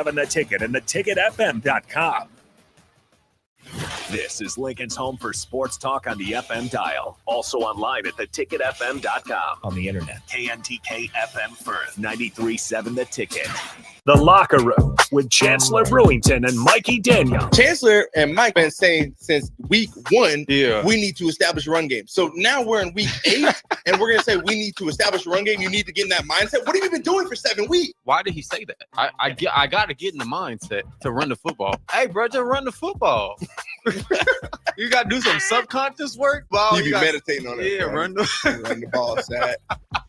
The Ticket and theticketfm.com. This is Lincoln's home for sports talk on the FM dial. Also online at theticketfm.com. On the internet. KNTK FM Firth, 93.7 The Ticket. The Locker Room with Chancellor Brewington and Mikey Daniel. Chancellor and Mike been saying since week 1, we need to establish a run game. So now we're in week 8, and we're going to say we need to establish a run game. You need to get in that mindset. What have you been doing for 7 weeks? Why did he say that? I got to get in the mindset to run the football. Hey, bro, just run the football. You got to do some subconscious work. You be meditating on it. Yeah, run the ball, Zach.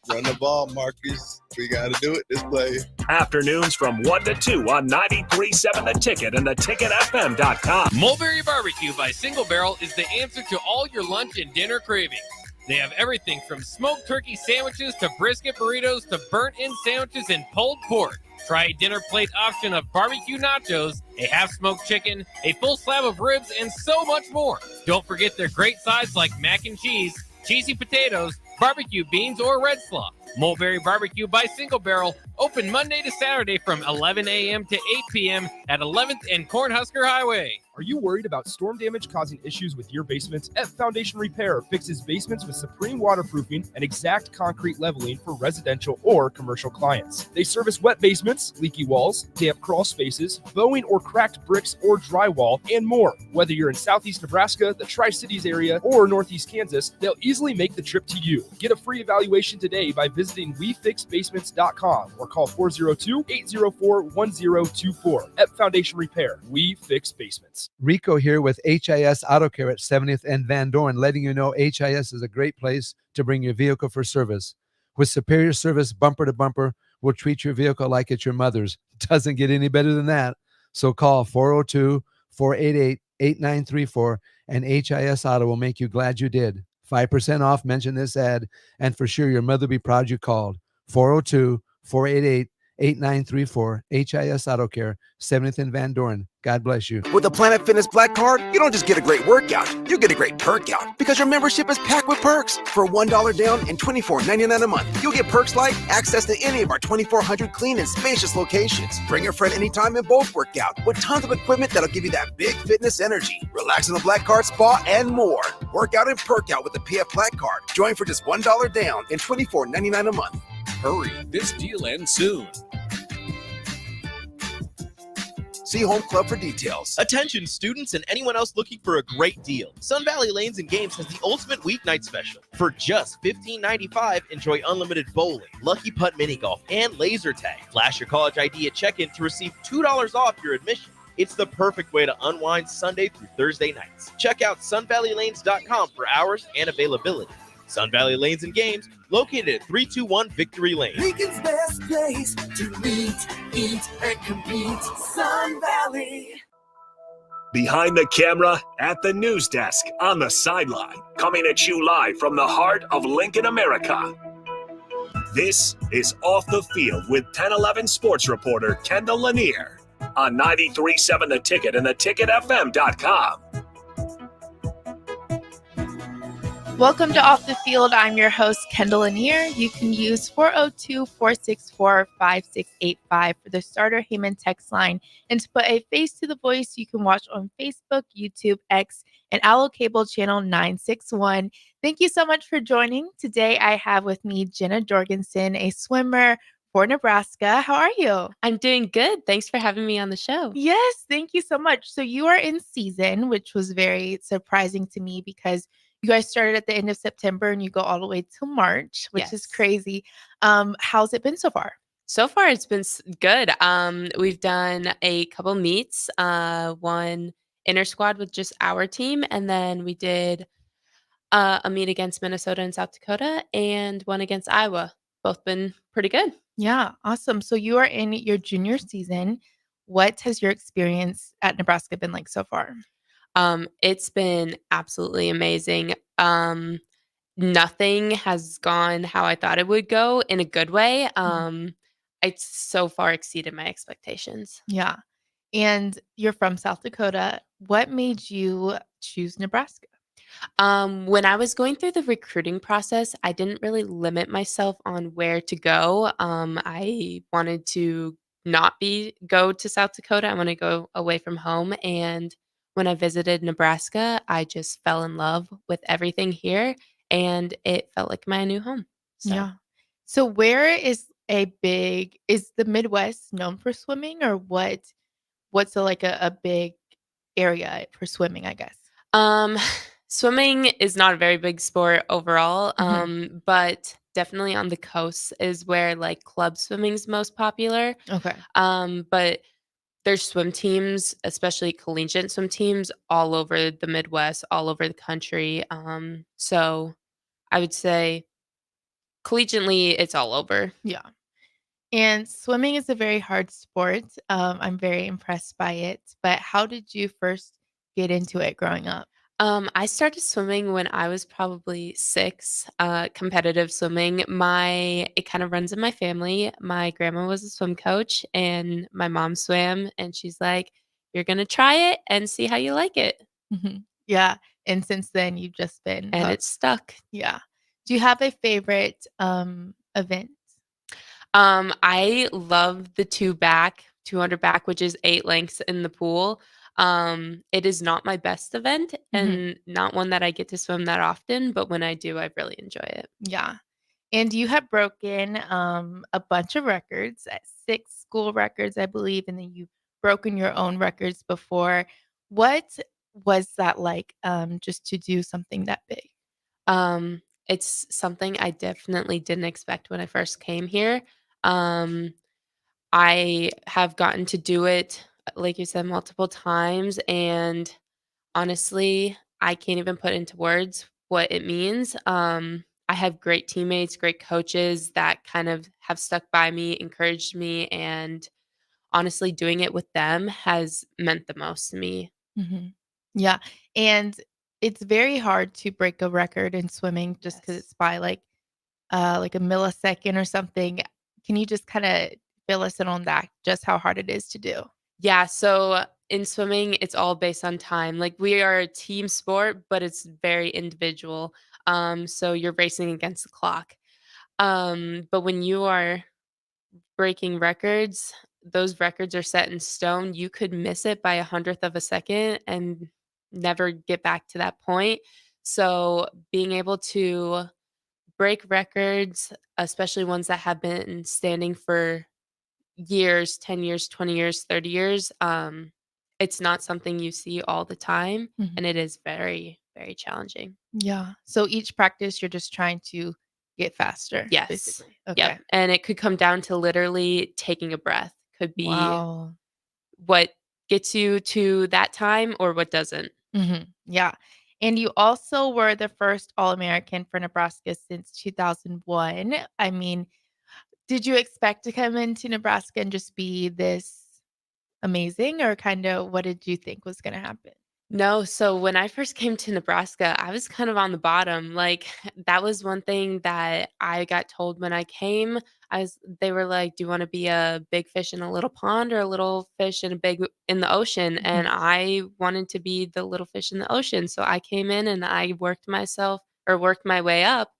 Run the ball, Marcus. We got to do it this play. Afternoons from 1 to 2 on 93.7 The Ticket and theticketfm.com. Mulberry Barbecue by Single Barrel is the answer to all your lunch and dinner cravings. They have everything from smoked turkey sandwiches to brisket burritos to burnt-in sandwiches and pulled pork. Try a dinner plate option of barbecue nachos, a half-smoked chicken, a full slab of ribs, and so much more. Don't forget their great sides like mac and cheese, cheesy potatoes, barbecue beans, or red slaw. Mulberry Barbecue by Single Barrel, open Monday to Saturday from 11 a.m. to 8 p.m. at 11th and Cornhusker Highway. Are you worried about storm damage causing issues with your basement? F Foundation Repair fixes basements with supreme waterproofing and exact concrete leveling for residential or commercial clients. They service wet basements, leaky walls, damp crawl spaces, bowing or cracked bricks or drywall, and more. Whether you're in Southeast Nebraska, the Tri-Cities area, or Northeast Kansas, they'll easily make the trip to you. Get a free evaluation today by visiting WeFixBasements.com or call 402-804-1024. F Foundation Repair. We fix basements. Rico here with HIS Auto Care at 70th and Van Dorn, letting you know HIS is a great place to bring your vehicle for service. With superior service bumper to bumper, we'll treat your vehicle like it's your mother's. Doesn't get any better than that. So call 402-488-8934 and HIS Auto will make you glad you did. 5% off, mention this ad, and for sure your mother will be proud you called. 402-488-8934, HIS Auto Care, 70th and Van Dorn. God bless you. With the Planet Fitness Black Card, you don't just get a great workout, you get a great perk out because your membership is packed with perks. For $1 down and $24.99 a month, you'll get perks like access to any of our 2,400 clean and spacious locations. Bring a friend anytime and both work out with tons of equipment that'll give you that big fitness energy. Relax in the Black Card spa and more. Work out and perk out with the PF Black Card. Join for just $1 down and $24.99 a month. Hurry, this deal ends soon. See Home Club for details. Attention students and anyone else looking for a great deal. Sun Valley Lanes and Games has the ultimate weeknight special. For just $15.95, enjoy unlimited bowling, lucky putt mini golf, and laser tag. Flash your college ID at check-in to receive $2 off your admission. It's the perfect way to unwind Sunday through Thursday nights. Check out sunvalleylanes.com for hours and availability. Sun Valley Lanes and Games, located at 321 Victory Lane. Lincoln's best place to meet, eat, and compete. Sun Valley. Behind the camera, at the news desk, on the sideline, coming at you live from the heart of Lincoln, America. This is Off the Field with 1011 sports reporter Kendall Lanier on 93.7 The Ticket and theticketfm.com. Welcome to Off the Field. I'm your host, Kendall Lanier. You can use 402-464-5685 for the starter Heyman text line. And to put a face to the voice, you can watch on Facebook, YouTube, X, and Allo Cable Channel 961. Thank you so much for joining. Today, I have with me Jenna Jorgensen, a swimmer for Nebraska. How are you? I'm doing good. Thanks for having me on the show. Yes, thank you so much. So you are in season, which was very surprising to me because you guys started at the end of September and you go all the way to March, which is crazy. How's it been so far? So far, it's been good. We've done a couple meets, one inter squad with just our team, and then we did a meet against Minnesota and South Dakota and one against Iowa. Both been pretty good. Yeah, awesome. So you are in your junior season. What has your experience at Nebraska been like so far? It's been absolutely amazing. Nothing has gone how I thought it would go in a good way. It's so far exceeded my expectations. Yeah. And you're from South Dakota. What made you choose Nebraska? When I was going through the recruiting process, I didn't really limit myself on where to go. I wanted to go to South Dakota. I want to go away from home. And when I visited Nebraska, I just fell in love with everything here, and it felt like my new home. So. Yeah. So where is the Midwest known for swimming, or what's a big area for swimming, I guess? Um, Swimming is not a very big sport overall, but definitely on the coast is where like club swimming is most popular. Okay. But there's swim teams, especially collegiate swim teams, all over the Midwest, all over the country. So I would say collegiately, it's all over. Yeah. And swimming is a very hard sport. I'm very impressed by it. But how did you first get into it growing up? I started swimming when I was probably 6, competitive swimming. It kind of runs in my family. My grandma was a swim coach and my mom swam, and she's like, "You're going to try it and see how you like it." Yeah. And since then, you've just been And hooked. it's stuck. Yeah. Do you have a favorite event? I love the 200 back, which is 8 lengths in the pool. It is not my best event and not one that I get to swim that often, but when I do, I really enjoy it. Yeah. And you have broken a bunch of records, 6 school records, I believe, and then you've broken your own records before. What was that like, just to do something that big? It's something I definitely didn't expect when I first came here. Um, I have gotten to do it, like you said, multiple times, and honestly, I can't even put into words what it means. I have great teammates, great coaches that kind of have stuck by me, encouraged me, and honestly, doing it with them has meant the most to me. Yeah, and it's very hard to break a record in swimming just because Yes. it's by, like a millisecond or something. Can you just kinda fill us in on that, just how hard it is to do? Yeah, so in swimming, it's all based on time. Like we are a team sport, but it's very individual. So you're racing against the clock. But when you are breaking records, those records are set in stone. You could miss it by 100th of a second and never get back to that point. So being able to break records, especially ones that have been standing for years, 10 years, 20 years, 30 years, it's not something you see all the time, and it is very, very challenging. Yeah. So each practice, you're just trying to get faster, Yes. basically. Yep, Okay. and it could come down to literally taking a breath. Could be Wow. what gets you to that time or what doesn't. Yeah. And you also were the first All-American for Nebraska since 2001. I mean, did you expect to come into Nebraska and just be this amazing, or kinda what did you think was gonna happen? No, so when I first came to Nebraska, I was kind of on the bottom. Like that was one thing that I got told when I came. They were like, "Do you want to be a big fish in a little pond or a little fish in the ocean?" And I wanted to be the little fish in the ocean. So I came in and I worked my way up.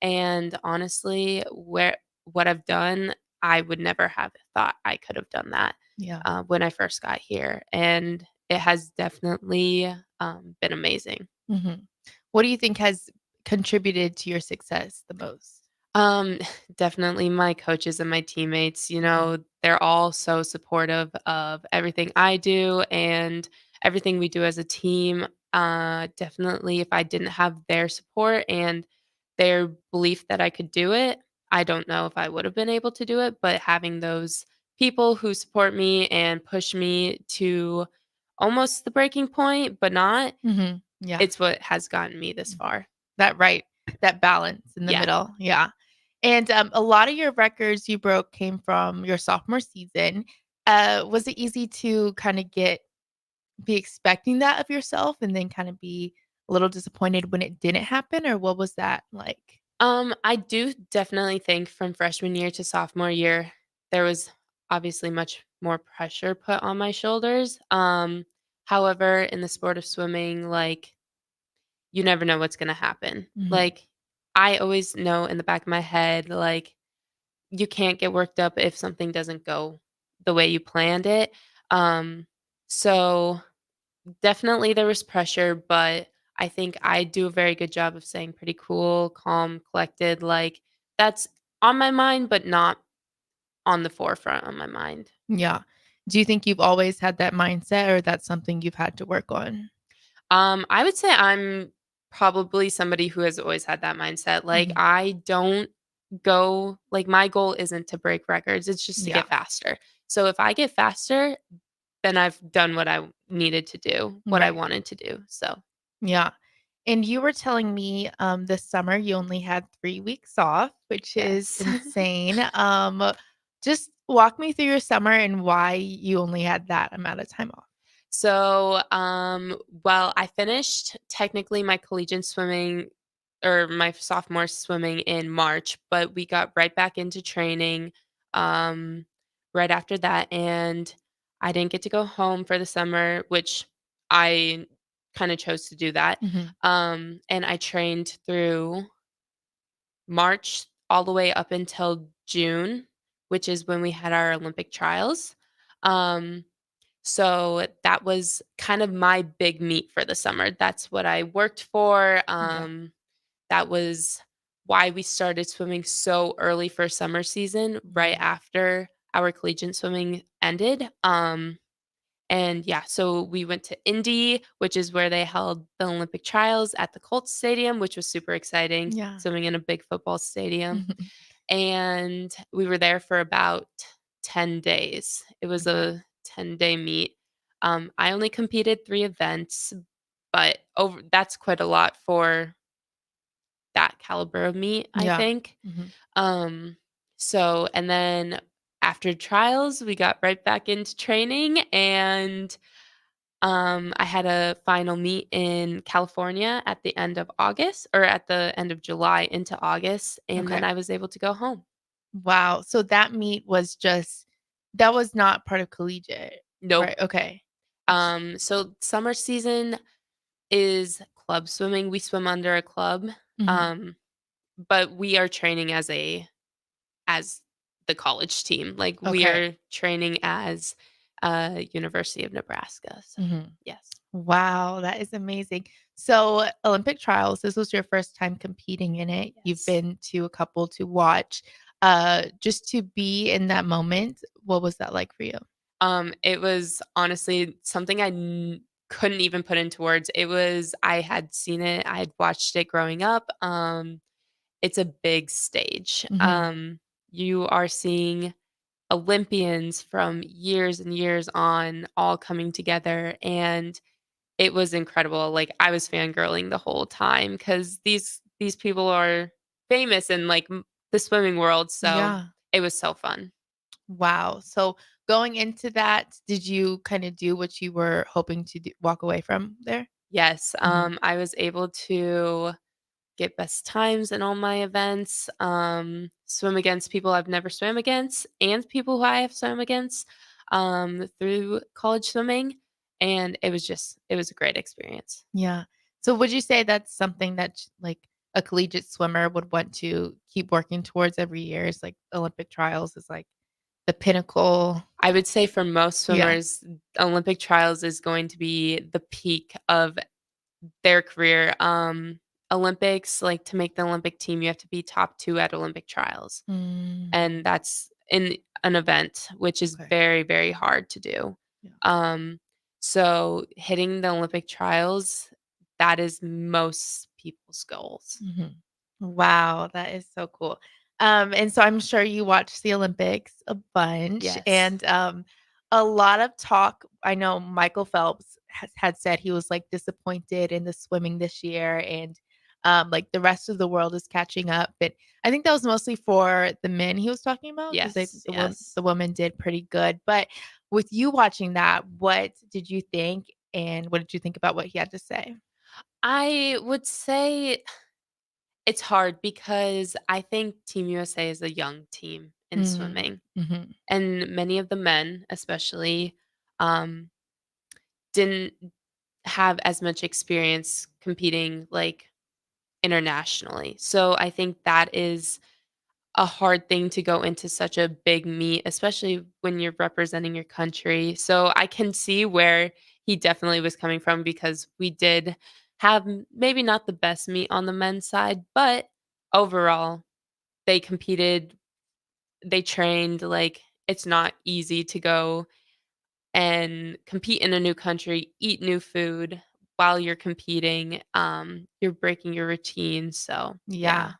And honestly, what I've done, I would never have thought I could have done that Yeah. when I first got here. And it has definitely, been amazing. Mhm. What do you think has contributed to your success the most? Um, Definitely my coaches and my teammates, they're all so supportive of everything I do and everything we do as a team. Definitely if I didn't have their support and their belief that I could do it, I don't know if I would have been able to do it, but having those people who support me and push me to almost the breaking point, but not, Yeah. it's what has gotten me this far. That balance in the Yeah. middle, yeah. And, a lot of your records you broke came from your sophomore season. Was it easy to kinda be expecting that of yourself and then kinda be a little disappointed when it didn't happen, or what was that like? I do definitely think from freshman year to sophomore year, there was obviously much more pressure put on my shoulders. However, in the sport of swimming, like you never know what's gonna happen. Like I always know in the back of my head, like you can't get worked up if something doesn't go the way you planned it. So definitely there was pressure, but I think I do a very good job of staying pretty cool, calm, collected. Like that's on my mind, but not on the forefront of my mind. Yeah. Do you think you've always had that mindset or that's something you've had to work on? I would say I'm probably somebody who has always had that mindset. Like Mhm. I don't go like my goal isn't to break records, it's just to Yeah. get faster. So if I get faster, then I've done what I needed to do, what I Right. wanted to do. So Yeah. And you were telling me this summer you only had 3 weeks off, which is yes. insane. Just walk me through your summer and why you only had that amount of time off. So, well, I finished technically my collegiate swimming or my sophomore swimming in March, but we got right back into training um, right after that. And I didn't get to go home for the summer, which I kind of chose to do that. Mhm. And I trained through March all the way up until June, which is when we had our Olympic trials. Um, so that was kind of my big meet for the summer. That's what I worked for. Yeah. That was why we started swimming so early for summer season, right Mhm. after our collegiate swimming ended. And yeah, so we went to Indy, which is where they held the Olympic trials at the Colts Stadium, which was super exciting, Yeah. swimming in a big football stadium. Mhm. And we were there for about 10 days. It was Okay. a 10-day meet. I only competed 3 events, but over that's quite a lot for that caliber of meet, I Yeah. think. Mhm. Um, so and then after trials, we got right back into training and I had a final meet in California at the end of August or at the end of July into August, and then Okay. I was able to go home. Wow. So that meet was just that was not part of collegiate, Nope. right? Okay. So summer season is club swimming. We swim under a club. Mhm. Um, but we are training as the college team. Like we Okay. are training as University of Nebraska. So Mhm. yes. Wow, that is amazing. So, Olympic trials, this was your first time competing in it. You've Yes. been to a couple to watch. Just to be in that moment, what was that like for you? It was honestly something couldn't even put into words. It was I had seen it, I had watched it growing up. It's a big stage. Mhm. You are seeing Olympians from years and years on all coming together, and it was incredible. Like I was fangirling the whole time because these people are famous in like the swimming world. So Yeah. it was so fun. Wow. So, going into that, did you kind of do what you were hoping to walk away from there? Yes, Mhm. I was able to get best times in all my events, swim against people I've never swam against and people who I have swam against through college swimming. And it was a great experience. Yeah. So, would you say that's something that like a collegiate swimmer would want to keep working towards every year? Is like Olympic trials is like the pinnacle. I would say for most Yeah. swimmers, Olympic trials is going to be the peak of their career. Olympics, like to make the Olympic team, you have to be top 2 at Olympic trials. Mm, And that's in an event, which is okay. very, very hard to do. Yeah. Um, so hitting the Olympic trials, that is most people's goals. Mhm. Wow, that is so cool. And so I'm sure you watch the Olympics a bunch Yes. and a lot of talk. I know Michael Phelps had said he was like disappointed in the swimming this year and like the rest of the world is catching up. But I think that was mostly for the men he was talking about because Yes. Yes. the women did pretty good. But with you watching that, what did you think and what did you think about what he had to say? I would say it's hard because I think Team USA is a young team in Mm, swimming. mhm. And many of the men, especially, um, didn't have as much experience competing like internationally. So I think that is a hard thing to go into such a big meet, especially when you're representing your country. So I can see where he definitely was coming from, because we did have maybe not the best meet on the men's side, but overall they competed, they trained. Like, it's not easy to go and compete in a new country, eat new food while you're competing. You're breaking your routine. So Yeah.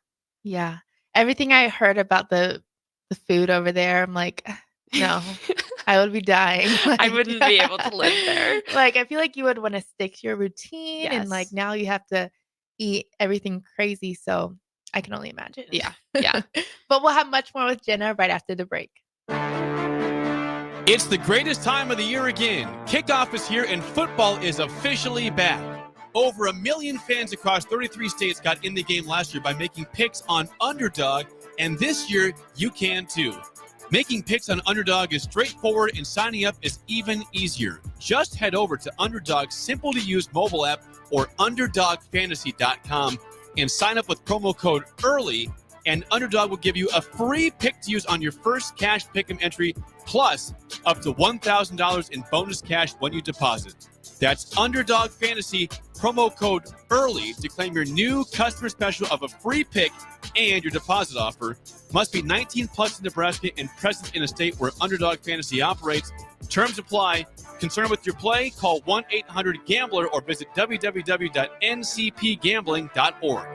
Yeah. Everything I heard about the food over there, I'm like, no, I would be dying. I wouldn't be able to live there. Like, I feel like you would want to stick to your routine, and like Yes. now you have to eat everything crazy. So I can only imagine. Yeah. Yeah. But we'll have much more with Jenna right after the break. It's the greatest time of the year again. Kickoff is here and football is officially back. Over 1 million fans across 33 states got in the game last year by making picks on Underdog, and this year you can too. Making picks on Underdog is straightforward and signing up is even easier. Just head over to Underdog's simple-to-use mobile app or UnderdogFantasy.com and sign up with promo code EARLY, and Underdog will give you a free pick to use on your first cash pick'em entry, plus up to $1,000 in bonus cash when you deposit. That's Underdog Fantasy, promo code EARLY to claim your new customer special of a free pick and your deposit offer. Must be 19 plus in Nebraska and present in a state where Underdog Fantasy operates. Terms apply. Concerned with your play? Call 1-800-GAMBLER or visit www.ncpgambling.org.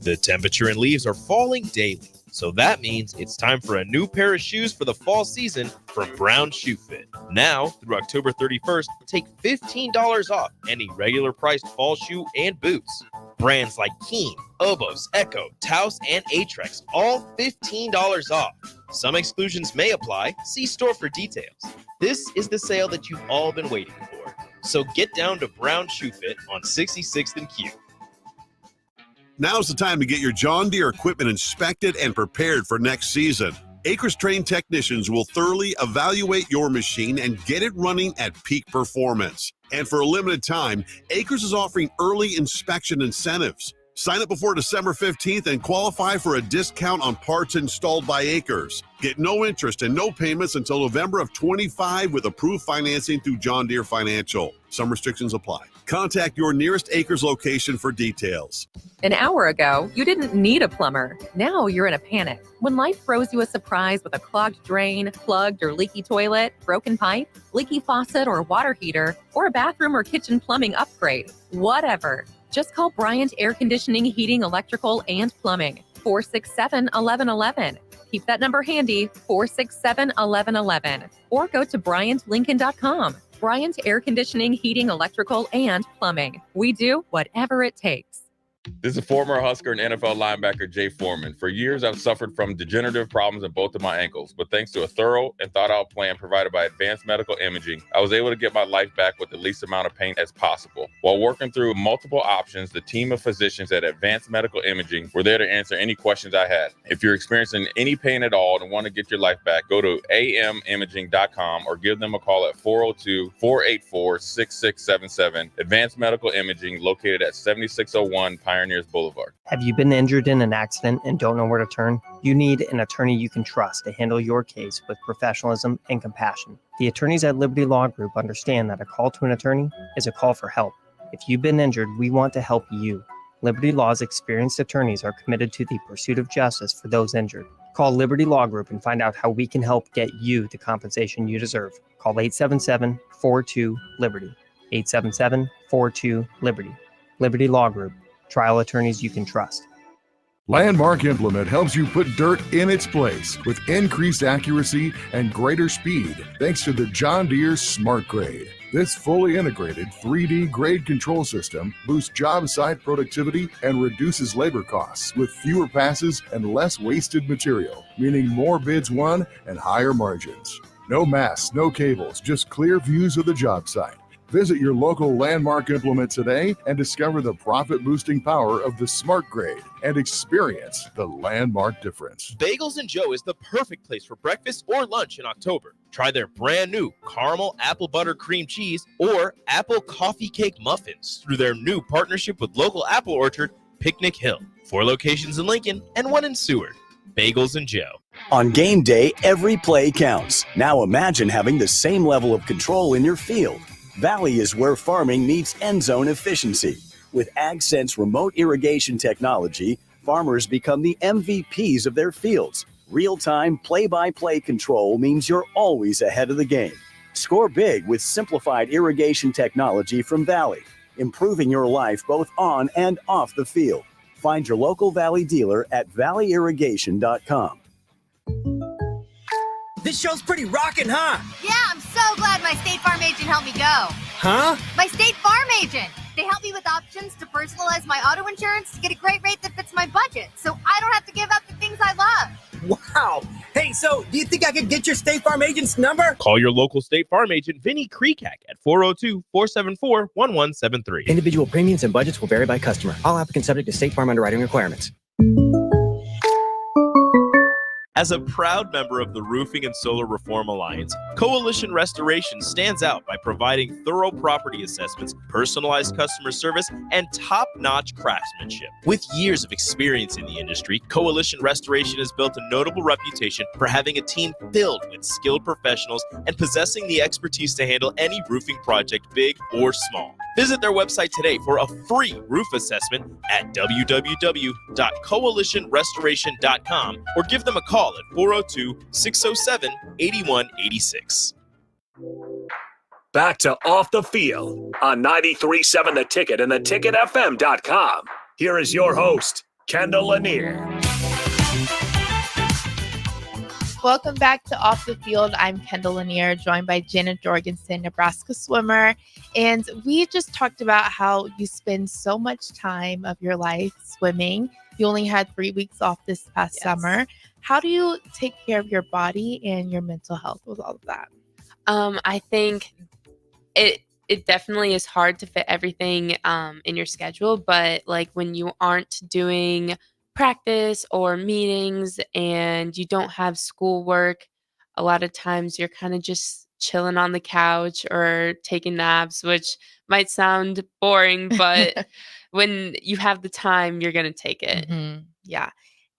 The temperature and leaves are falling daily, so that means it's time for a new pair of shoes for the fall season from Brown Shoe Fit. Now, through October 31st, take $15 off any regular priced fall shoe and boots. Brands like Keen, Obos, Echo, Taos, and Atrex, all $15 off. Some exclusions may apply. See store for details. This is the sale that you've all been waiting for. So get down to Brown Shoe Fit on 66th and Q. Now's the time to get your John Deere equipment inspected and prepared for next season. Acres trained technicians will thoroughly evaluate your machine and get it running at peak performance. And for a limited time, Acres is offering early inspection incentives. Sign up before December 15th and qualify for a discount on parts installed by Acres. Get no interest and no payments until November of 25 with approved financing through John Deere Financial. Some restrictions apply. Contact your nearest Acres location for details. An hour ago, you didn't need a plumber. Now you're in a panic. When life throws you a surprise with a clogged drain, plugged or leaky toilet, broken pipe, leaky faucet or water heater, or a bathroom or kitchen plumbing upgrade, whatever. Just call Bryant Air Conditioning, Heating, Electrical, and Plumbing, 467-1111. Keep that number handy, 467-1111. Or go to BryantLincoln.com. Bryant Air Conditioning, Heating, Electrical, and Plumbing. We do whatever it takes. This is former Husker and NFL linebacker Jay Foreman. For years, I've suffered from degenerative problems in both of my ankles, but thanks to a thorough and thought-out plan provided by Advanced Medical Imaging, I was able to get my life back with the least amount of pain as possible. While working through multiple options, the team of physicians at Advanced Medical Imaging were there to answer any questions I had. If you're experiencing any pain at all and want to get your life back, go to amimaging.com or give them a call at 402-484-6677. Advanced Medical Imaging, located at 7601 Pioneers Boulevard. Have you been injured in an accident and don't know where to turn? You need an attorney you can trust to handle your case with professionalism and compassion. The attorneys at Liberty Law Group understand that a call to an attorney is a call for help. If you've been injured, we want to help you. Liberty Law's experienced attorneys are committed to the pursuit of justice for those injured. Call Liberty Law Group and find out how we can help get you the compensation you deserve. Call 877-42-LIBERTY. 877-42-LIBERTY. Liberty Law Group. Trial attorneys you can trust. Landmark Implement helps you put dirt in its place with increased accuracy and greater speed thanks to the John Deere Smart Grade. This fully integrated 3D grade control system boosts job site productivity and reduces labor costs with fewer passes and less wasted material, meaning more bids won and higher margins. No masts, no cables, just clear views of the job site. Visit your local Landmark Implement today and discover the profit-boosting power of the Smart Grade and experience the Landmark difference. Bagels and Joe is the perfect place for breakfast or lunch in October. Try their brand new caramel apple butter cream cheese or apple coffee cake muffins through their new partnership with local apple orchard, Picnic Hill. 4 locations in Lincoln and 1 in Seward. Bagels and Joe. On game day, every play counts. Now imagine having the same level of control in your field. Valley is where farming meets end zone efficiency. With AgSense remote irrigation technology, farmers become the MVPs of their fields. Real-time, play-by-play control means you're always ahead of the game. Score big with simplified irrigation technology from Valley, improving your life both on and off the field. Find your local Valley dealer at valleyirrigation.com. This show's pretty rockin', huh? Yeah, I'm so glad my State Farm agent helped me go. Huh? My State Farm agent. They help me with options to personalize my auto insurance to get a great rate that fits my budget, so I don't have to give up the things I love. Wow. Hey, so do you think I could get your State Farm agent's number? Call your local State Farm agent, Vinny Kreekak, at 402-474-1173. Individual premiums and budgets will vary by customer. All applicants subject to State Farm underwriting requirements. As a proud member of the Roofing and Solar Reform Alliance, Coalition Restoration stands out by providing thorough property assessments, personalized customer service, and top-notch craftsmanship. With years of experience in the industry, Coalition Restoration has built a notable reputation for having a team filled with skilled professionals and possessing the expertise to handle any roofing project, big or small. Visit their website today for a free roof assessment at www.coalitionrestoration.com or give them a call at 402-607-8186. Back to Off the Field on 93.7 The Ticket and theticketfm.com. Here is your host, Kendall Lanier. Welcome back to Off the Field. I'm Kendall Lanier, joined by Janet Jorgensen, Nebraska swimmer. And we just talked about how you spend so much time of your life swimming. You only had 3 weeks off this past summer. How do you take care of your body and your mental health with all of that? I think it definitely is hard to fit everything in your schedule, but like when you aren't doing practice or meetings and you don't have schoolwork, a lot of times you're kind of just chilling on the couch or taking naps, which might sound boring, but when you have the time, you're going to take it. Mm-hmm. Yeah.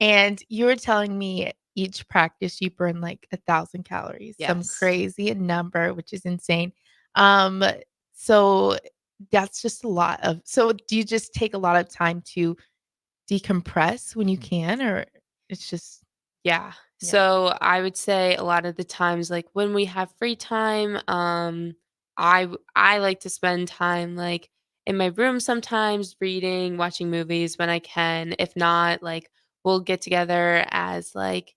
And you were telling me each practice you burn like 1,000 calories, some crazy number, which is insane. So that's just a lot of, so do you just take a lot of time to decompress when you can, or it's just yeah. So I would say a lot of the times, like when we have free time, I like to spend time like in my room sometimes reading, watching movies when I can. If not, like we'll get together as like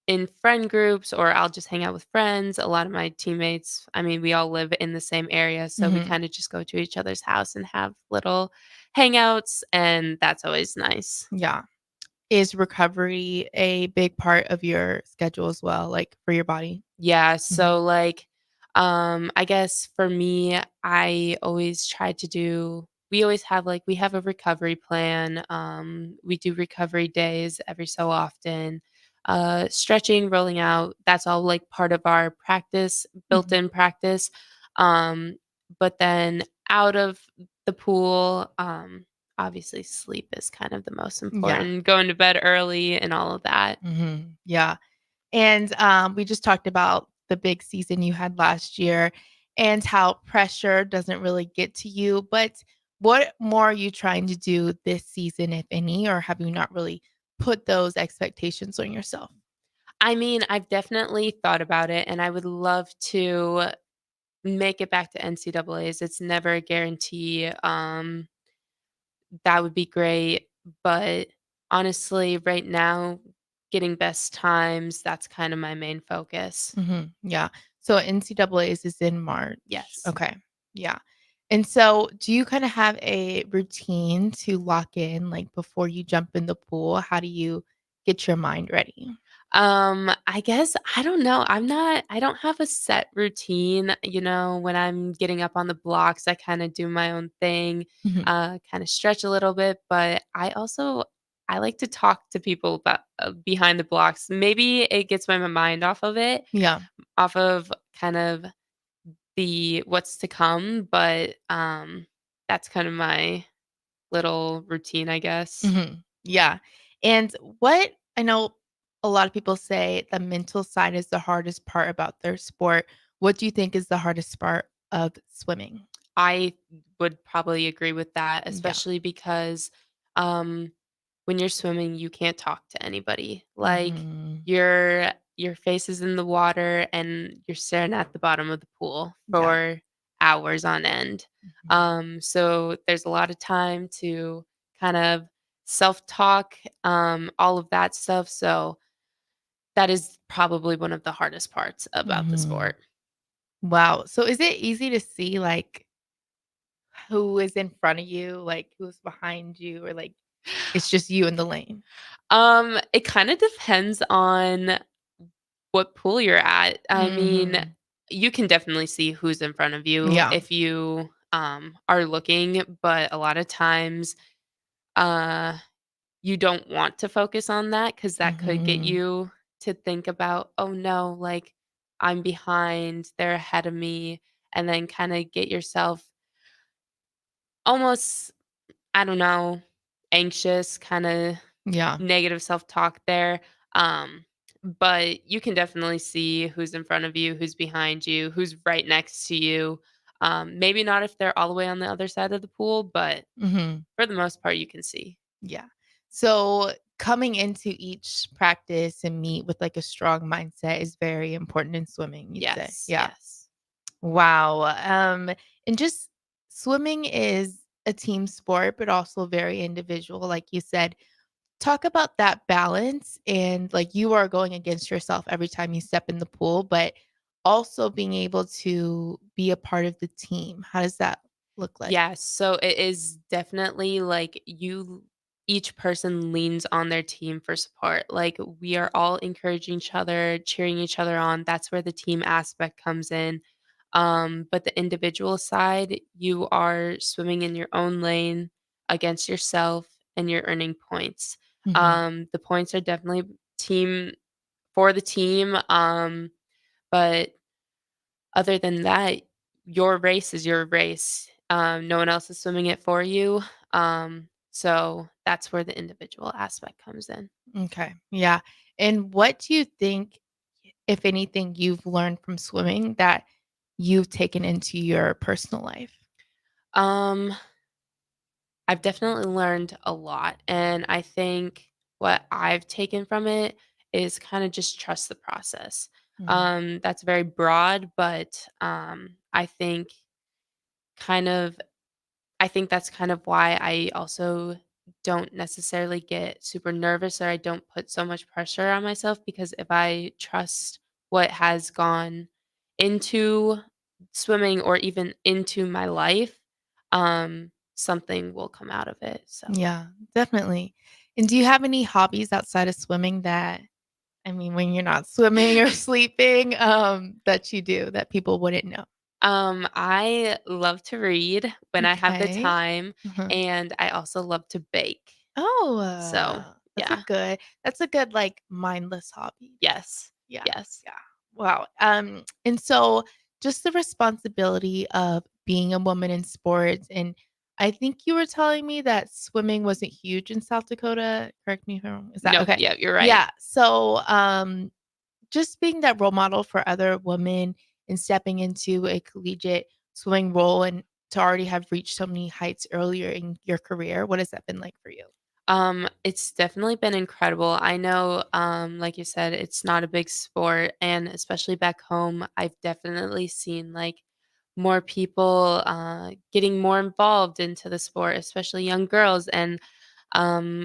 in friend groups, or I'll just hang out with friends. A lot of my teammates, I mean, we all live in the same area, so we kind of just go to each other's house and have little hangouts, and that's always nice. Yeah. Is recovery a big part of your schedule as well, like for your body? Yeah. So like, I guess for me, I always try to do, we always have like, we have a recovery plan. We do recovery days every so often. Stretching, rolling out, that's all like part of our practice, built-in practice. But then out of the pool, obviously sleep is kind of the most important. Going to bed early and all of that. Mm-hmm. Yeah. And we just talked about the big season you had last year and how pressure doesn't really get to you. But what more are you trying to do this season, if any, or have you not really put those expectations on yourself? I mean, I've definitely thought about it, and I would love to make it back to NCAAs. It's never a guarantee. That would be great. But honestly, right now, getting best times, that's kind of my main focus. Mm-hmm. Yeah. So NCAAs is in March. Yes. Okay. Yeah. And so do you kind of have a routine to lock in like before you jump in the pool? How do you get your mind ready? I guess I don't know. I don't have a set routine, when I'm getting up on the blocks, I kind of do my own thing, Mhm. kind of stretch a little bit, but I like to talk to people about behind the blocks. Maybe it gets my mind off of it, Yeah. off of kind of the what's to come, but that's kind of my little routine, I guess. Yeah. And what I know a lot of people say the mental side is the hardest part about their sport. What do you think is the hardest part of swimming? I would probably agree with that, Yeah. especially because when you're swimming, you can't talk to anybody. Like Mhm. your face is in the water and you're staring at the bottom of the pool Yeah. for hours on end. So there's a lot of time to kind of self-talk, all of that stuff. So that is probably one of the hardest parts about the Mhm. sport. Wow. So is it easy to see like who is in front of you, like who's behind you, or like it's just you in the lane? It kind of depends on what pool you're at. I mean, Mhm. you can definitely see who's in front of you Yeah. if you are looking, but a lot of times uh you don't want to focus on that because that could get Mhm. you to think about, oh no, like I'm behind, they're ahead of me, and then kind of get yourself almost, I don't know, anxious, kind of Yeah. negative self-talk there. Um, but you can definitely see who's in front of you, who's behind you, who's right next to you. Maybe not if they're all the way on the other side of the pool, but Mhm. for the most part, you can see. Yeah. So coming into each practice and meet with like a strong mindset is very important in swimming, you'd say. Yes, Yeah. yes. Wow. And just swimming is a team sport, but also very individual, like you said. Talk about that balance and like you are going against yourself every time you step in the pool, but also being able to be a part of the team. How does that look like? Yes, so it is definitely like each person leans on their team for support. Like we are all encouraging each other, cheering each other on. That's where the team aspect comes in. But the individual side, you are swimming in your own lane against yourself and you're earning points. Mhm. The points are definitely team for the team. But other than that, your race is your race. No one else is swimming it for you. So that's where the individual aspect comes in. Okay. Yeah. And what do you think, if anything, you've learned from swimming that you've taken into your personal life? Um, I've definitely learned a lot. And I think what I've taken from it is kind of just trust the process. Mhm. That's very broad, but I think kind of I think that's kind of why I also don't necessarily get super nervous or I don't put so much pressure on myself because if I trust what has gone into swimming or even into my life, something will come out of it. So, Yeah, definitely. And do you have any hobbies outside of swimming that, I mean, when you're not swimming or sleeping, that you do that people wouldn't know? I love to read when I have the Okay. time, Uh-huh. and I also love to bake. Oh, So, that's a yeah. good, like, mindless hobby. Yes. Yeah, Yes. yeah. Wow. And so just the responsibility of being a woman in sports, and I think you were telling me that swimming wasn't huge in South Dakota. Correct me if I'm wrong. Is that Nope. okay? Yeah, you're right. Yeah. So, just being that role model for other women and stepping into a collegiate swimming role and to already have reached so many heights earlier in your career, what has that been like for you? It's definitely been incredible. I know, like you said, it's not a big sport, and especially back home, I've definitely seen like more people getting more involved into the sport, especially young girls. And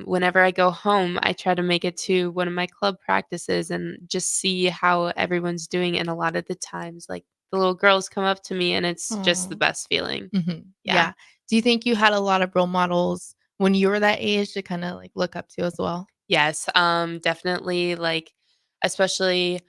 whenever I go home, I try to make it to one of my club practices and just see how everyone's doing. And a lot of the times, like the little girls come up to me, and it's just the Oh. best feeling. Mhm. Yeah. Yeah. Do you think you had a lot of role models when you were that age to kinda, like, look up to as well? Yes, definitely, like, especially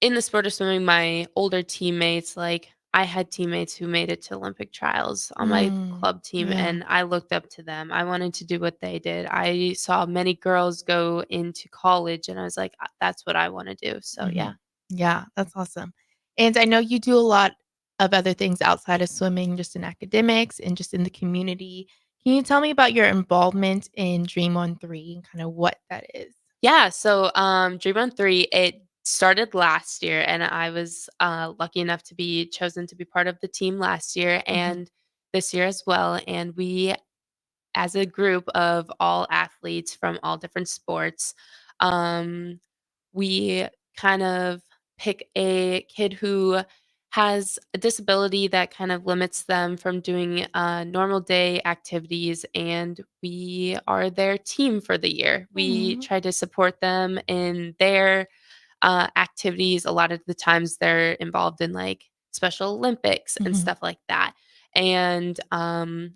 in the sport of swimming, my older teammates, like I had teammates who made it to Olympic trials on my club team, yeah. and I looked up to them. I wanted to do what they did. I saw many girls go into college, and I was like, that's what I want to do. So, yeah. Mhm. Yeah, that's awesome. And I know you do a lot of other things outside of swimming, just in academics and just in the community. Can you tell me about your involvement in Dream on 3 and kind of what that is? Yeah, so Dream on 3, it started last year, and I was lucky enough to be chosen to be part of the team last year Mhm. and this year as well. And we, as a group of all athletes from all different sports, um, we kind of pick a kid who has a disability that kind of limits them from doing normal day activities, and we are their team for the year. We Aw. try to support them in their activities. A lot of the times they're involved in like Special Olympics and Mhm. stuff like that. And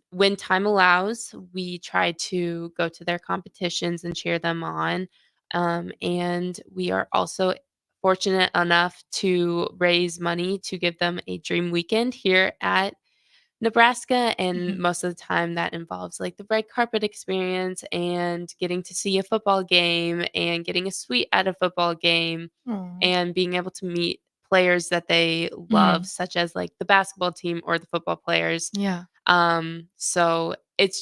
when time allows, we try to go to their competitions and cheer them on. And we are also fortunate enough to raise money to give them a dream weekend here at Nebraska, and Mhm. most of the time that involves like the red carpet experience and getting to see a football game and getting a suite at a football game Aw. and being able to meet players that they love, Mhm. such as like the basketball team or the football players. Yeah. So it's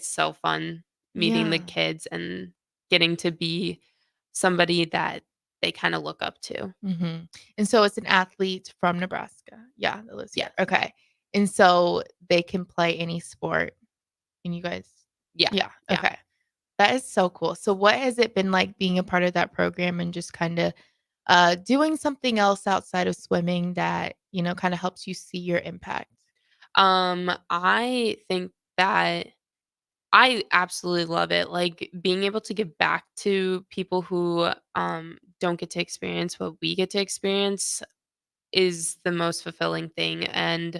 so fun meeting the Yeah. kids and getting to be somebody that they kind of look up to. Mhm. And so it's an athlete from Nebraska. Yeah, that lives Yeah. here. Okay. And so they can play any sport and you guys Yeah. yeah, Yeah. okay. That is so cool. So what has it been like being a part of that program and just kinda, doing something else outside of swimming that, kinda helps you see your impact? I think that I absolutely love it. Like being able to give back to people who don't get to experience what we get to experience is the most fulfilling thing. And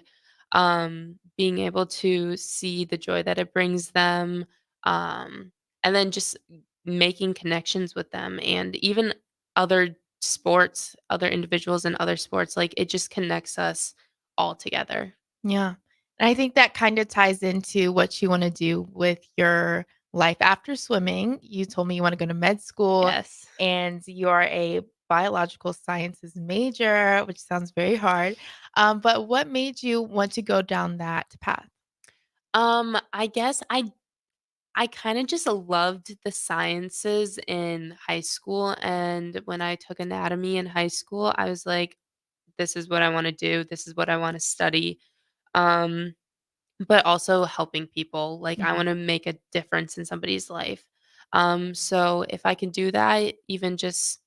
being able to see the joy that it brings them, um and then just making connections with them and even other sports, other individuals in other sports, like it just connects us all together. Yeah. And I think that kinda ties into what you wanna do with your life after swimming. You told me you wanna go to med school, Yes. and you are a biological sciences major, which sounds very hard. But what made you want to go down that path? I guess I kind of just loved the sciences in high school, and when I took anatomy in high school, I was like, this is what I want to do. This is what I want to study. Um but also helping people. Like I Mhm. want to make a difference in somebody's life. So if I can do that, even just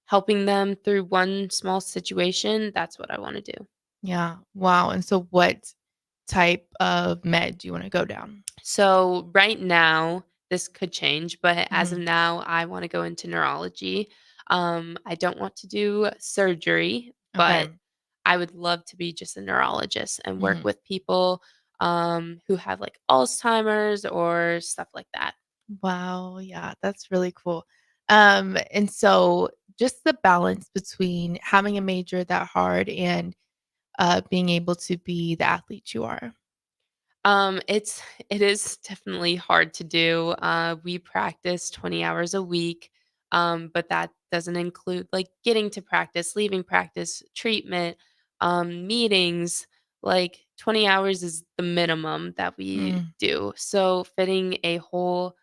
helping them through one small situation, that's what I want to do. Yeah. Wow. And so what type of med do you wanna go down? So right now, this could change, but as of Mhm. now, I want to go into neurology. I don't want to do surgery, Okay. but I would love to be just a neurologist and work Mhm. with people who have like Alzheimer's or stuff like that. Wow, yeah, that's really cool. And so just the balance between having a major that hard and being able to be the athlete you are. It is definitely hard to do. We practice 20 hours a week, but that doesn't include like getting to practice, leaving practice, treatment, meetings. Like 20 hours is the minimum that we Mm. do. So fitting a whole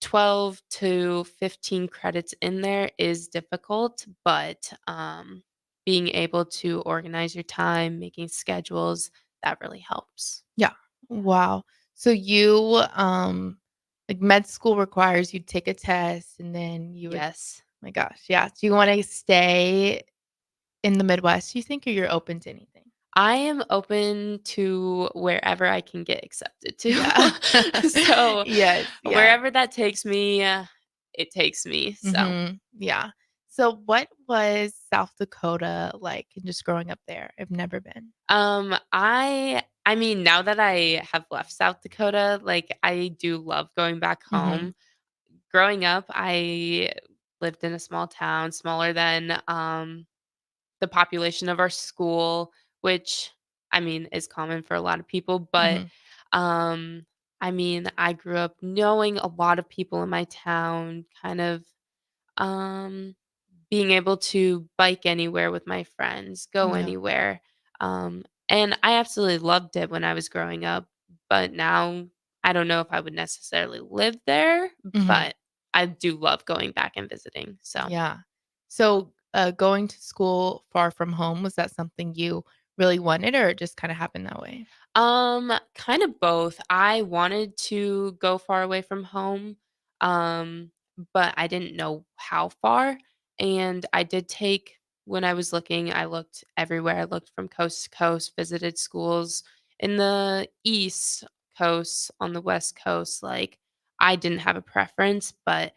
12 to 15 credits in there is difficult, but being able to organize your time, making schedules, that really helps. Yeah. Wow. So you like med school requires you take a test and then you would Yes. my gosh, yeah. Do you want to stay in the Midwest, you think, or you're open to anything? I am open to wherever I can get accepted to. Yeah. So, Yes, yeah. wherever that takes me, it takes me, so Mhm. Yeah. So what was South Dakota like and just growing up there? I've never been. I mean, now that I have left South Dakota, like, I do love going back Mhm. home. Growing up, I lived in a small town, smaller than the population of our school, which I mean is common for a lot of people. But Mhm. I mean, I grew up knowing a lot of people in my town, kind of um, being able to bike anywhere with my friends, go Yeah. anywhere. And I absolutely loved it when I was growing up. But now I don't know if I would necessarily live there, Mhm. but I do love going back and visiting. So, Yeah. So, going to school far from home, was that something you really wanted or it just kinda happened that way? kind of both. I wanted to go far away from home, um, but I didn't know how far. And I did take, when I was looking, I looked everywhere. I looked from coast to coast, visited schools in the East Coast, on the West Coast. Like, I didn't have a preference, but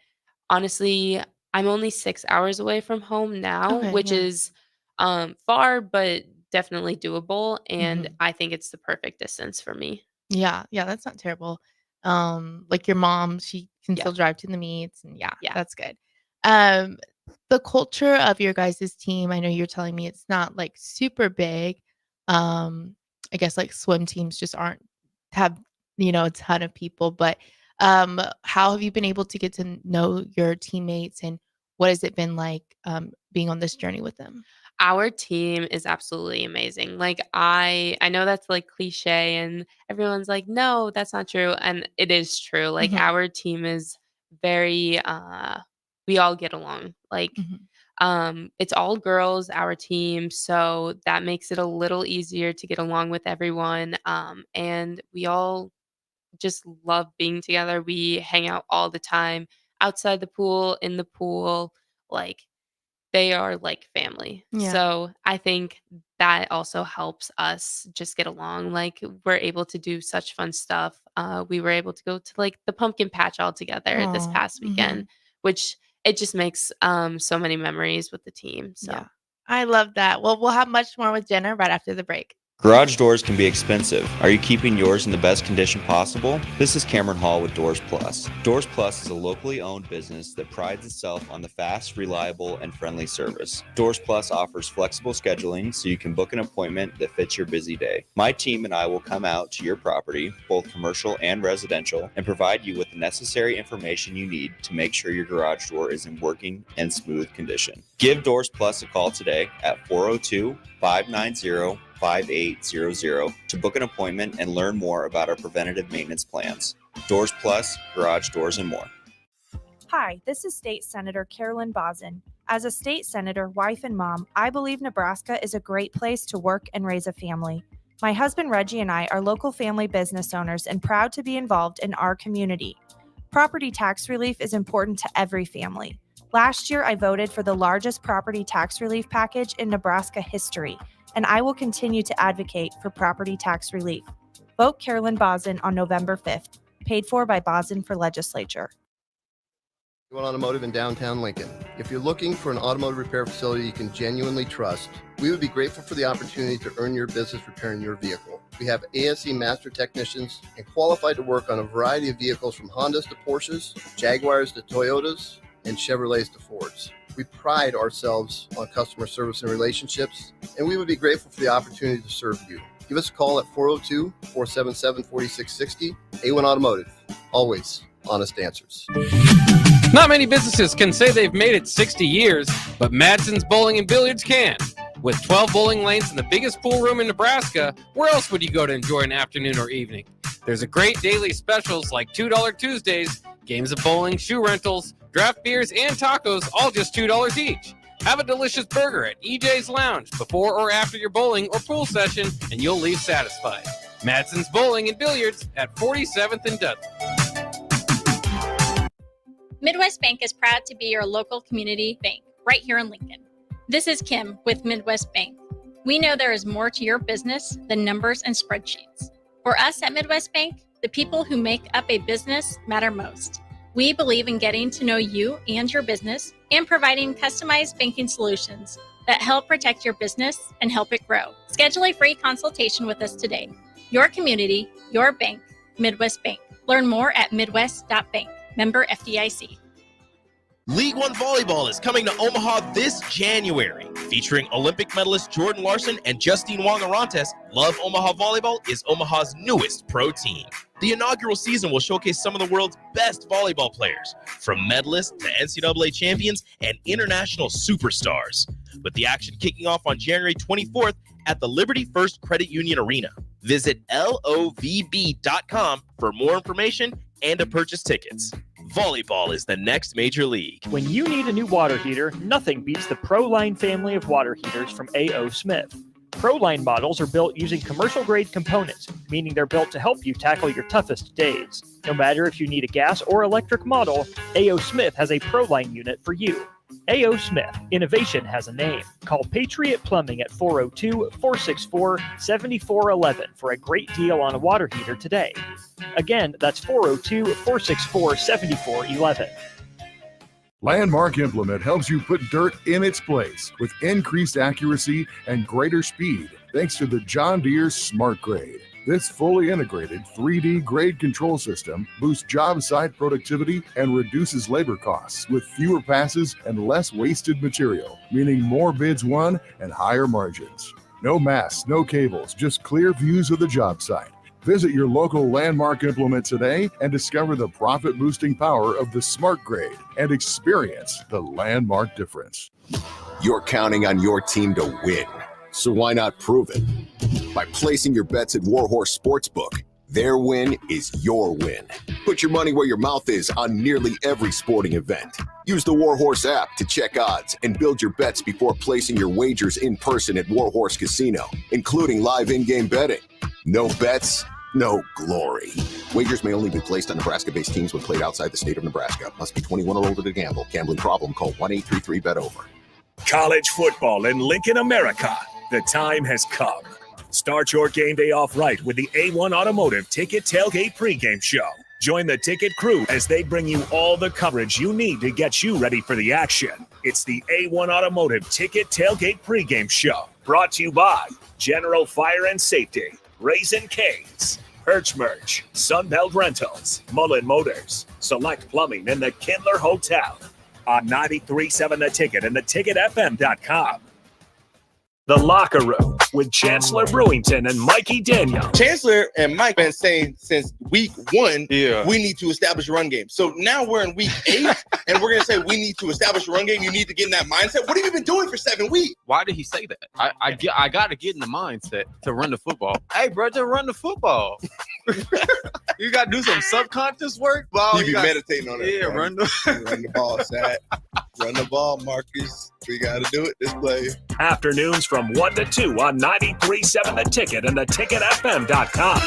honestly, I'm only 6 hours away from home now, Okay, which yeah. is far, but definitely doable. And Mhm. I think it's the perfect distance for me. Yeah, yeah, that's not terrible. Like your mom, she can Yeah. still drive to the meets and yeah, Yeah. that's good. Um, the culture of your guys' team, I know you're telling me it's not like super big. I guess like swim teams just aren't have, a ton of people, but how have you been able to get to know your teammates and what has it been like being on this journey with them? Our team is absolutely amazing. Like, I know that's like cliche and everyone's like, "No, that's not true." And it is true. Like, Mhm. our team is very we all get along. Like, Mhm. it's all girls, our team, so that makes it a little easier to get along with everyone. And we all just love being together. We hang out all the time, outside the pool, in the pool. Like, they are like family. Yeah. So I think that also helps us just get along. Like, we're able to do such fun stuff. We were able to go to like the pumpkin patch all together this Oh, past weekend, mhm. which it just makes so many memories with the team. Yeah. So I love that. Well, we'll have much more with Jenna right after the break. Garage doors can be expensive. Are you keeping yours in the best condition possible? This is Cameron Hall with Doors Plus. Doors Plus is a locally owned business that prides itself on the fast, reliable, and friendly service. Doors Plus offers flexible scheduling so you can book an appointment that fits your busy day. My team and I will come out to your property, both commercial and residential, and provide you with the necessary information you need to make sure your garage door is in working and smooth condition. Give Doors Plus a call today at 402-590-5800 to book an appointment and learn more about our preventative maintenance plans. Doors Plus, garage doors, and more. Hi, this is State Senator Carolyn Bosden. As a state senator, wife, and mom, I believe Nebraska is a great place to work and raise a family. My husband Reggie and I are local family business owners and proud to be involved in our community. Property tax relief is important to every family. Last year, I voted for the largest property tax relief package in Nebraska history, and I will continue to advocate for property tax relief. Vote Carolyn Bosden on November 5th, paid for by Bosden for Legislature. A1 Automotive in downtown Lincoln. If you're looking for an automotive repair facility you can genuinely trust, we would be grateful for the opportunity to earn your business repairing your vehicle. We have ASE master technicians and qualified to work on a variety of vehicles from Hondas to Porsches, Jaguars to Toyotas, and Chevrolets to Fords. We pride ourselves on customer service and relationships, and we would be grateful for the opportunity to serve you. Give us a call at 402-477-4660. A1 Automotive. Always honest answers. Not many businesses can say they've made it 60 years, but Madsen's Bowling and Billiards can. With 12 bowling lanes and the biggest pool room in Nebraska, where else would you go to enjoy an afternoon or evening? There's a great daily specials like $2 Tuesdays, games of bowling, shoe rentals, draft beers, and tacos, all just $2 each. Have a delicious burger at EJ's Lounge before or after your bowling or pool session, and you'll leave satisfied. Madsen's Bowling and Billiards at 47th and Dudley. Midwest Bank is proud to be your local community bank right here in Lincoln. This is Kim with Midwest Bank. We know there is more to your business than numbers and spreadsheets. For us at Midwest Bank, the people who make up a business matter most. We believe in getting to know you and your business and providing customized banking solutions that help protect your business and help it grow. Schedule a free consultation with us today. Your community, your bank, Midwest Bank. Learn more at midwest.bank. Member FDIC. League One Volleyball is coming to Omaha this January. Featuring Olympic medalist Jordan Larson and Justine Wong-Arantes, Love Omaha Volleyball is Omaha's newest pro team. The inaugural season will showcase some of the world's best volleyball players, from medalists to NCAA champions and international superstars, with the action kicking off on January 24th at the Liberty First Credit Union Arena. Visit lovb.com for more information and to purchase tickets. Volleyball is the next major league. When you need a new water heater, nothing beats the ProLine family of water heaters from A.O. Smith. ProLine models are built using commercial-grade components, meaning they're built to help you tackle your toughest days. No matter if you need a gas or electric model, A.O. Smith has a ProLine unit for you. A.O. Smith, innovation has a name. Call Patriot Plumbing at 402-464-7411 for a great deal on a water heater today. Again, that's 402-464-7411. Landmark Implement helps you put dirt in its place with increased accuracy and greater speed thanks to the John Deere Smart Grade. This fully integrated 3D grade control system boosts job site productivity and reduces labor costs with fewer passes and less wasted material, meaning more bids won and higher margins. No masts, no cables, just clear views of the job site. Visit your local Landmark Implement today and discover the profit-boosting power of the Smart Grade and experience the Landmark difference. You're counting on your team to win, so why not prove it? By placing your bets at Warhorse Sportsbook. Their win is your win. Put your money where your mouth is on nearly every sporting event. Use the Warhorse app to check odds and build your bets before placing your wagers in person at Warhorse Casino, including live in-game betting. No bets, no glory. Wagers may only be placed on Nebraska-based teams when played outside the state of Nebraska. Must be 21 or older to gamble. Gambling problem? Call 1-833-BET-OVER. College football in Lincoln, America. The time has come. Start your game day off right with the A1 Automotive Ticket Tailgate pregame show. Join the ticket crew as they bring you all the coverage you need to get you ready for the action. It's the A1 Automotive Ticket Tailgate pregame show. Brought to you by General Fire and Safety, Raisin Canes, Perch Merch, Sunbelt Rentals, Mullen Motors, Select Plumbing, and the Kindler Hotel. On 93.7 The Ticket and theticketfm.com. The Locker Room with Chancellor Brewington and Mikey Daniel. Chancellor and Mike been saying since week 1, we need to establish a run game. So now we're in week 8, and we're going to say we need to establish a run game. You need to get in that mindset. What have you been doing for 7 weeks? Why did he say that? I got to get in the mindset to run the football. Hey, bro, just run the football. You got to do some subconscious work. You be meditating on it. Yeah, run the ball, Zach. Run the ball, Marcus. We got to do it this play. Afternoons from 1 to 2 on 93.7 The Ticket and theticketfm.com.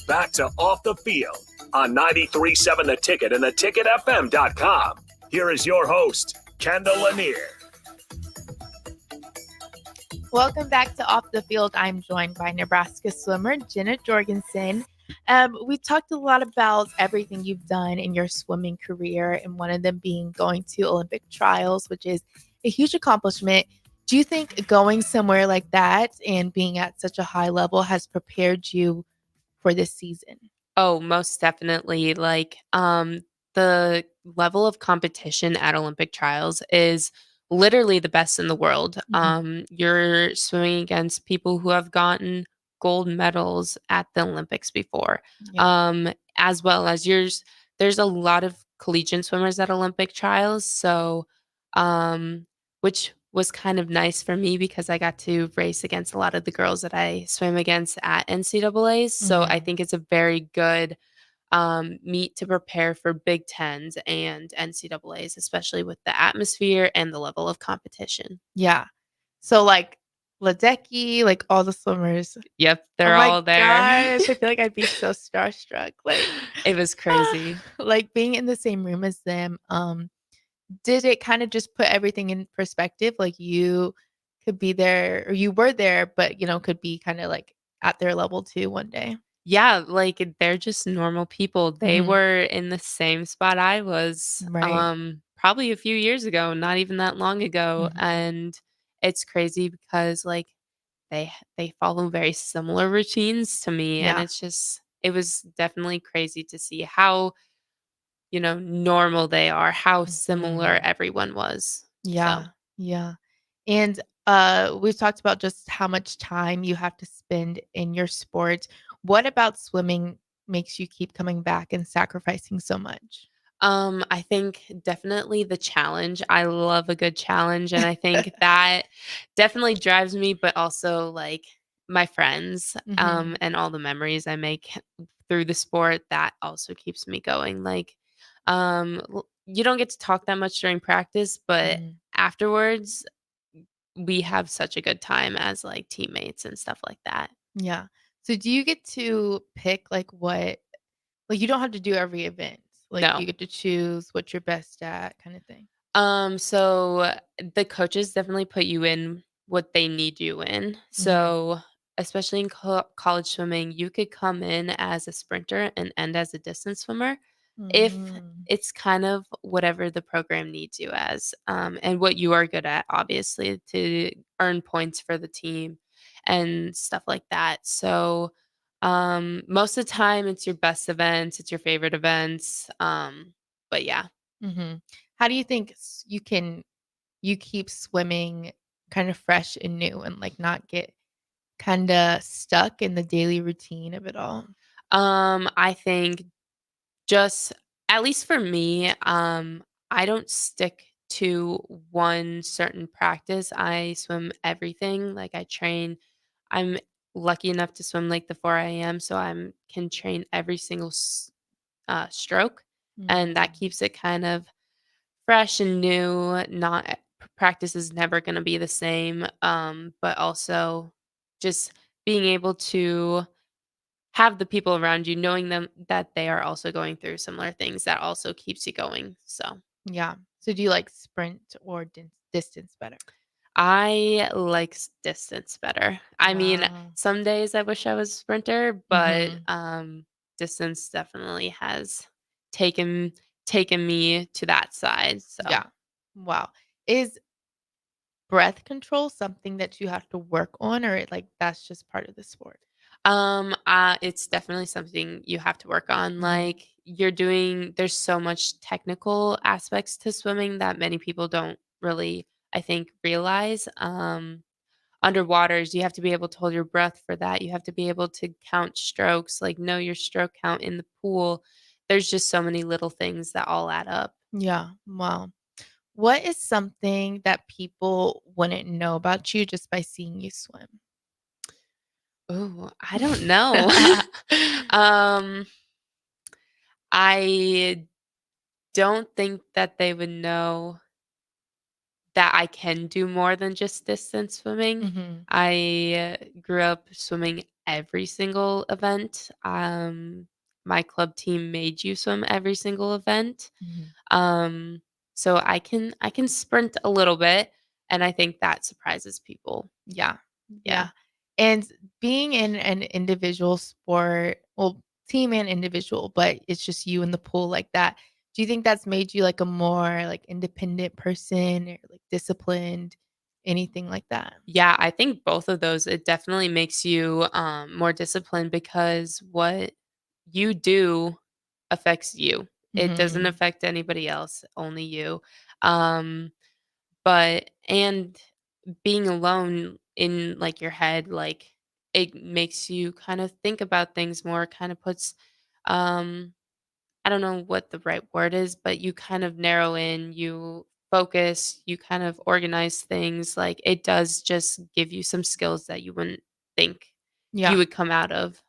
Back to Off the Field on 93.7 The Ticket and theticketfm.com. Here is your host, Kendall Lanier. Welcome back to Off the Field. I'm joined by Nebraska swimmer Jenna Jorgensen. We talked a lot about everything you've done in your swimming career, and one of them being going to Olympic trials, which is a huge accomplishment. Do you think going somewhere like that and being at such a high level has prepared you for this season? Oh, most definitely. Like, the level of competition at Olympic trials is literally the best in the world. You're swimming against people who have gotten gold medals at the Olympics before, as well as there's a lot of collegiate swimmers at Olympic trials. So, which was kind of nice for me because I got to race against a lot of the girls that I swim against at NCAAs. So I think it's a very good meet to prepare for Big Tens and NCAAs, especially with the atmosphere and the level of competition. Yeah. So like Ledecky, like all the swimmers. Yep, they're all there. Gosh, I feel like I'd be so starstruck. Like it was crazy. Like being in the same room as them. Did it kind of just put everything in perspective? Like you could be there, or you were there, but could be kind of like at their level too one day. Yeah, like they're just normal people. They were in the same spot I was probably a few years ago, not even that long ago. And it's crazy because like they follow very similar routines to me. And it was definitely crazy to see how normal they are, how similar everyone was. Yeah. So, Yeah. And we've talked about just how much time you have to spend in your sport. What about swimming makes you keep coming back and sacrificing so much? I think definitely the challenge. I love a good challenge, and I think that definitely drives me, but also like my friends, Mhm. and all the memories I make through the sport that also keeps me going. Like, you don't get to talk that much during practice, but Mhm. afterwards, we have such a good time as like teammates and stuff like that. Yeah. So do you get to pick like you don't have to do every event. Like No. you get to choose what you're best at kind of thing. So the coaches definitely put you in what they need you in. Mhm. So especially in college swimming, you could come in as a sprinter and end as a distance swimmer if Mm. it's kind of whatever the program needs you as, and what you are good at, obviously, to earn points for the team and stuff like that. So most of the time, it's your best events, it's your favorite events. But yeah. Mhm. How do you think you keep swimming kind of fresh and new and like not get kinda stuck in the daily routine of it all? I think just at least for me, I don't stick to one certain practice. I swim everything. Like I train. I'm lucky enough to swim like the 4 a.m. So I'm can train every single stroke, and that Mm. keeps it kind of fresh and new. Not practice is never going to be the same, but also just being able to have the people around you, knowing them that they are also going through similar things that also keeps you going. So, Yeah. So do you like sprint or distance better? I like distance better. I mean, Wow. some days I wish I was a sprinter, but Mhm. distance definitely has taken taken me to that side. So, Yeah. Wow. Is breath control something that you have to work on or like that's just part of the sport? it's definitely something you have to work on. Mhm. Like there's so much technical aspects to swimming that many people don't really, I think, realize. Underwaters, you have to be able to hold your breath for that. You have to be able to count strokes, like know your stroke count in the pool. There's just so many little things that all add up. Yeah. Wow. What is something that people wouldn't know about you just by seeing you swim? Oh, I don't know. um, I don't think that they would know that I can do more than just distance swimming. Mhm. I grew up swimming every single event. My club team made you swim every single event. Mhm. Um, so I can sprint a little bit, and I think that surprises people. Yeah. Yeah. Yeah. And being in an individual sport, well, team and individual, but it's just you in the pool like that. Do you think that's made you like a more like independent person or like disciplined, anything like that? Yeah, I think both of those, it definitely makes you more disciplined because what you do affects you. It doesn't Mhm. affect anybody else, only you. Um, but and being alone in like your head, like it makes you kind of think about things more, kind of puts um I don't know what the right word is, but you kind of narrow in, you focus, you kind of organize things. Like it does just give you some skills that you wouldn't think you Yeah. would come out of.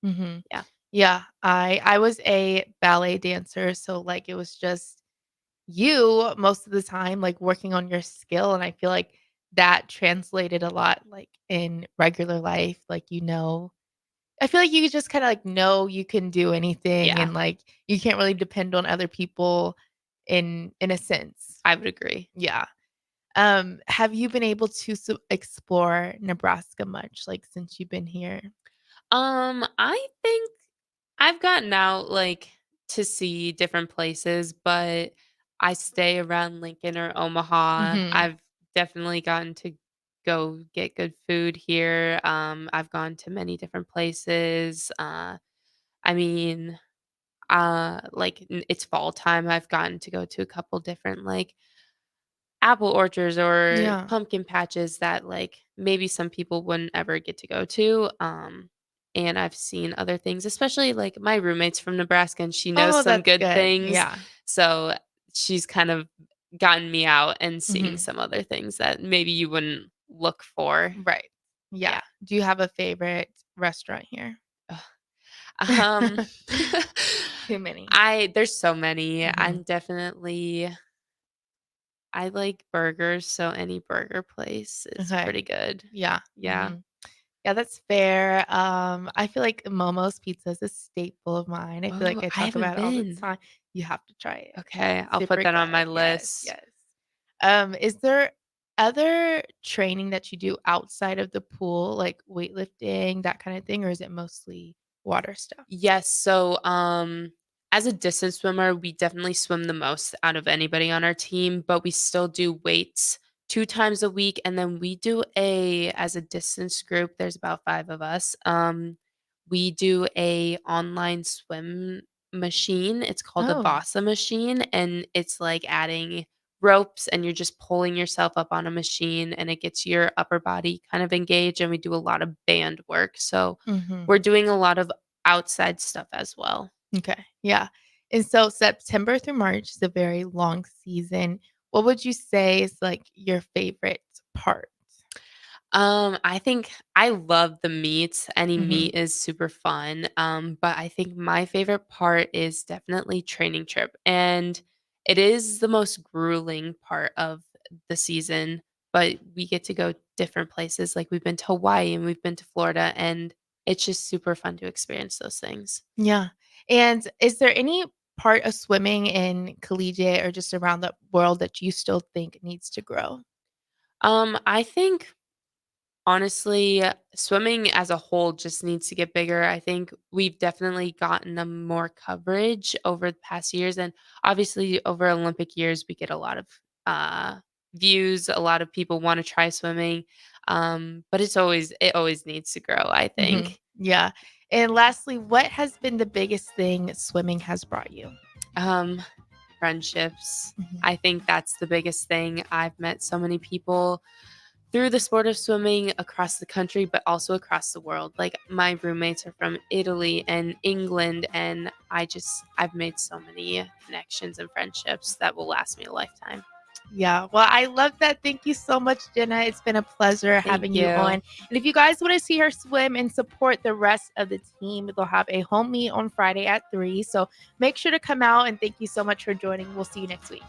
Mhm. Yeah. Yeah, I was a ballet dancer, so, like, it was just you most of the time, like, working on your skill, and I feel like that translated a lot, like, in regular life, like, I feel like you just kinda, like, know you can do anything Yeah, and, like, you can't really depend on other people in a sense. I would agree. Yeah. Have you been able to explore Nebraska much, like, since you've been here? I think I've gotten out like to see different places, but I stay around Lincoln or Omaha. Mhm. I've definitely gotten to go get good food here. I've gone to many different places. I mean, It's fall time. I've gotten to go to a couple different like apple orchards or Yeah. pumpkin patches that like maybe some people wouldn't ever get to go to. And I've seen other things, especially like my roommate's from Nebraska and she knows Oh, some that's good good. things. Yeah. So she's kind of gotten me out and seeing Mhm. some other things that maybe you wouldn't look for. Right. Yeah. Do you have a favorite restaurant here? Um, Too many. there's so many. Mhm. I like burgers, so any burger place is Okay. pretty good. Yeah. Yeah. Mhm. Yeah, that's fair. I feel like Momo's Pizza is a staple of mine. I feel like Oh, I I talk haven't about it all the been. time. You have to try it. Yeah, Okay, I'll put super that on my good. Yes, list. yes. Is there other training that you do outside of the pool, like weightlifting, that kind of thing, or is it mostly water stuff? Yes, so, as a distance swimmer, we definitely swim the most out of anybody on our team, but we still do weights 2 times a week, and then we do as a distance group, there's about 5 of us, we do a online swim machine. It's called a Oh. Vasa machine, and it's like adding ropes, and you're just pulling yourself up on a machine, and it gets your upper body kind of engaged, and we do a lot of band work, so Mhm. we're doing a lot of outside stuff as well. Okay. Yeah. And so September through March is a very long season. What would you say is like your favorite part? I think I love the meets. Any Mhm. meet is super fun. But I think my favorite part is definitely training trip. And it is the most grueling part of the season, but we get to go different places. Like we've been to Hawaii and we've been to Florida, and it's just super fun to experience those things. Yeah. And is there any part of swimming in collegiate or just around the world that you still think needs to grow? I think honestly, swimming as a whole just needs to get bigger. I think we've definitely gotten a more coverage over the past years, and obviously over Olympic years, we get a lot of views. A lot of people want to try swimming, but it always needs to grow. I Mhm. think. Yeah. And lastly, what has been the biggest thing swimming has brought you? Um, Friendships. Mhm. I think that's the biggest thing. I've met so many people through the sport of swimming across the country, but also across the world. Like my roommates are from Italy and England, and I've made so many connections and friendships that will last me a lifetime. Yeah. Well, I love that. Thank you so much, Jenna. It's been a pleasure Thank having you on. you. And if you guys want to see her swim and support the rest of the team, they'll have a home meet on Friday at 3. So make sure to come out, and thank you so much for joining. We'll see you next week.